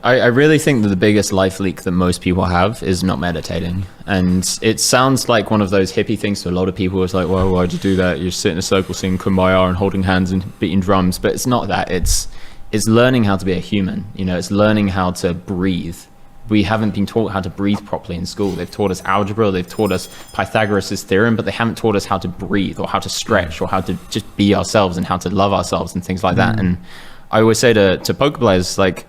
I really think that the biggest life leak that most people have is not meditating. And it sounds like one of those hippie things to a lot of people. It's like, well, why'd you do that? You sit in a circle singing Kumbaya and holding hands and beating drums. But it's not that. It's learning how to be a human. You know, it's learning how to breathe. We haven't been taught how to breathe properly in school. They've taught us algebra, they've taught us Pythagoras' theorem, but they haven't taught us how to breathe or how to stretch or how to just be ourselves and how to love ourselves and things like that. And I always say to poker players, like,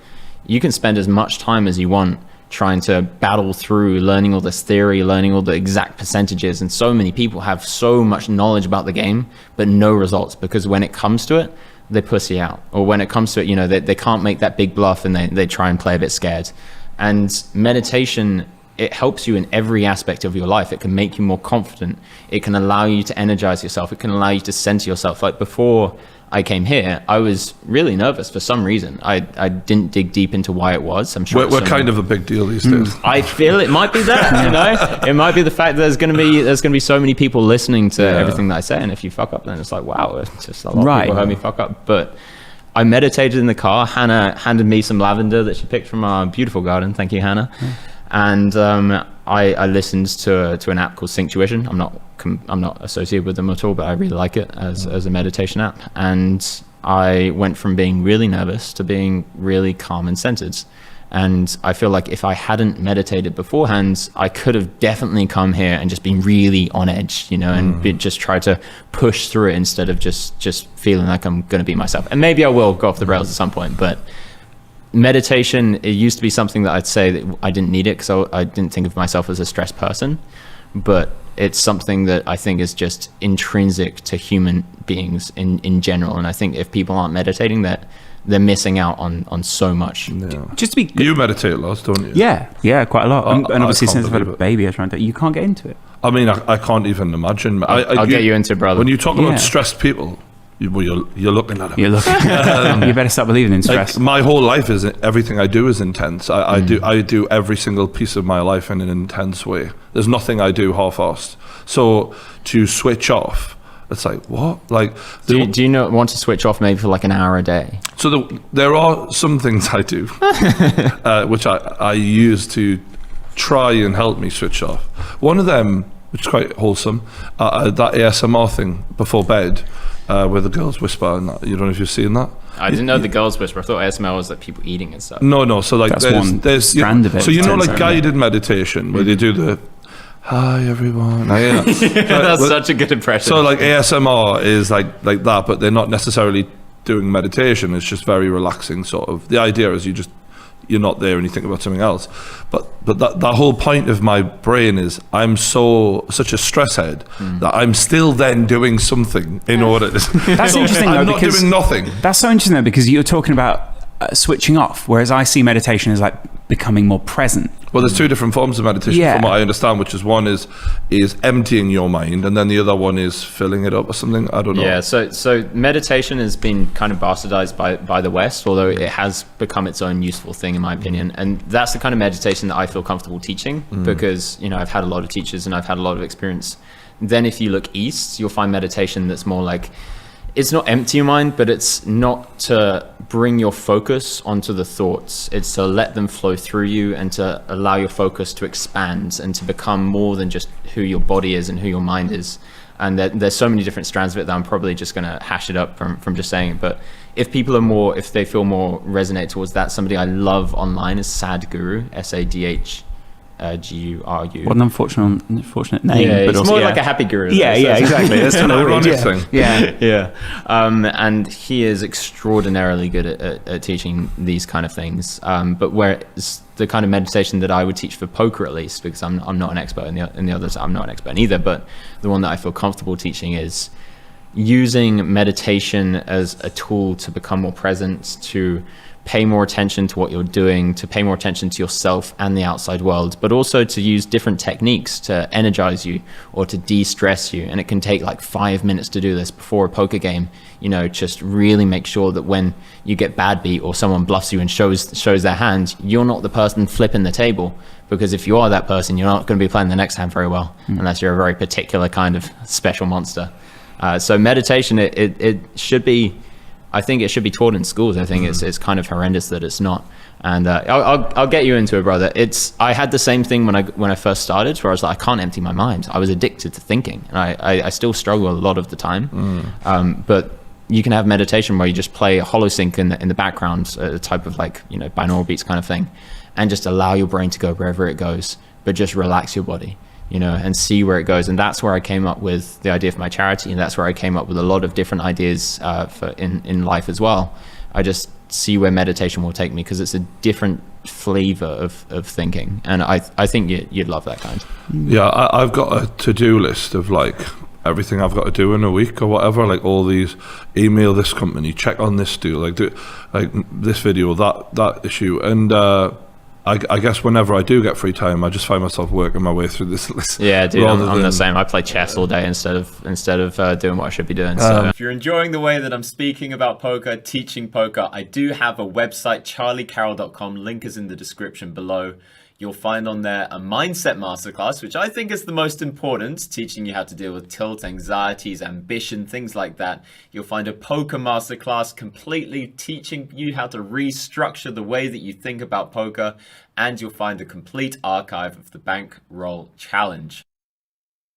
you can spend as much time as you want trying to battle through learning all this theory, learning all the exact percentages. And so many people have so much knowledge about the game, but no results, because when it comes to it, they pussy out. Or when it comes to it, you know, they can't make that big bluff and they try and play a bit scared. And meditation, it helps you in every aspect of your life. It can make you more confident. It can allow you to energize yourself. It can allow you to center yourself. Like before I came here, I was really nervous for some reason. I didn't dig deep into why it was. I'm sure we're kind of a big deal these days. I feel it might be that, you know, it might be the fact that there's going to be so many people listening to everything that I say, and if you fuck up, then it's like, wow, it's just a lot of people heard me fuck up. But I meditated in the car. Hannah handed me some lavender that she picked from our beautiful garden. Thank you, Hannah. And I listened to an app called Synctuition. I'm not associated with them at all, but I really like it as a meditation app. And I went from being really nervous to being really calm and centered. And I feel like if I hadn't meditated beforehand, I could have definitely come here and just been really on edge, you know, and just try to push through it instead of just feeling like I'm going to be myself. And maybe I will go off the rails at some point, but meditation, it used to be something that I'd say that I didn't need it because I didn't think of myself as a stressed person, but it's something that I think is just intrinsic to human beings in general. And I think if people aren't meditating, that they're missing out on so much. Yeah. Just to be, you meditate a lot, don't you? Yeah, quite a lot. And obviously since I've had a baby, I try and you can't get into it. I mean, I can't even imagine. I'll get you into it, brother. When you talk about stressed people, you're looking at them. You're looking. You better start believing in stress. Like, my whole life is, everything I do is intense. I do every single piece of my life in an intense way. There's nothing I do half-assed. So to switch off, it's like, what? Like, do you want to switch off maybe for like an hour a day? So there are some things I do, which I use to try and help me switch off. One of them, which is quite wholesome, that ASMR thing before bed, where the girls whisper, and that. You don't know if you've seen that. I didn't know the girls whisper. I thought ASMR was like people eating and stuff. No. So like there's strand of it. So you know, like guided meditation where they do the hi everyone. That's such a good impression. So like ASMR is like that, but they're not necessarily doing meditation. It's just very relaxing sort of. The idea is you're not there and you think about something else. But that whole point of my brain is I'm such a stress head that I'm still then doing something in order. That's interesting. I'm not doing nothing. That's so interesting though, because you're talking about switching off, whereas I see meditation as like becoming more present. Well, there's two different forms of meditation from what I understand, which is one is emptying your mind, and then the other one is filling it up or something. I don't know. Yeah, so meditation has been kind of bastardized by the West, although it has become its own useful thing in my opinion. And that's the kind of meditation that I feel comfortable teaching because, you know, I've had a lot of teachers and I've had a lot of experience. Then if you look east, you'll find meditation that's more like, it's not empty your mind, but it's not to bring your focus onto the thoughts. It's to let them flow through you and to allow your focus to expand and to become more than just who your body is and who your mind is. And there's so many different strands of it that I'm probably just going to hash it up from just saying it. But if people are if they feel more resonate towards that, somebody I love online is Sadhguru, Sadhguru. What an unfortunate name. Yeah, but it's more like a happy guru. Yeah, exactly. That's an ironic thing. Yeah. And he is extraordinarily good at teaching these kind of things. But where it's the kind of meditation that I would teach for poker, at least, because I'm not an expert in the others, I'm not an expert in either. But the one that I feel comfortable teaching is using meditation as a tool to become more present, to pay more attention to what you're doing, to pay more attention to yourself and the outside world, but also to use different techniques to energize you or to de-stress you. And it can take like 5 minutes to do this before a poker game. You know, just really make sure that when you get bad beat or someone bluffs you and shows their hand, you're not the person flipping the table, because if you are that person, you're not going to be playing the next hand very well unless you're a very particular kind of special monster. So meditation, it should be I think it should be taught in schools. I think it's kind of horrendous that it's not. And I'll get you into it, brother. I had the same thing when I first started, where I was like, I can't empty my mind. I was addicted to thinking, and I still struggle a lot of the time. But you can have meditation where you just play a holosync in the background, a type of like, you know, binaural beats kind of thing, and just allow your brain to go wherever it goes, but just relax your body, you know, and see where it goes. And that's where I came up with the idea for my charity, and that's where I came up with a lot of different ideas for in life as well. I just see where meditation will take me, because it's a different flavor of thinking, and I think you'd love that kind. Yeah, I've got a to-do list of like everything I've got to do in a week or whatever, like all these, email this company, check on this deal, like do like this video, that issue, and I guess whenever I do get free time, I just find myself working my way through this list. Yeah, dude, I'm the same. I play chess all day instead of doing what I should be doing. So if you're enjoying the way that I'm speaking about poker, teaching poker, I do have a website, charliecarrel.com. Link is in the description below. You'll find on there a mindset masterclass, which I think is the most important, teaching you how to deal with tilt, anxieties, ambition, things like that. You'll find a poker masterclass completely teaching you how to restructure the way that you think about poker. And you'll find a complete archive of the bankroll challenge.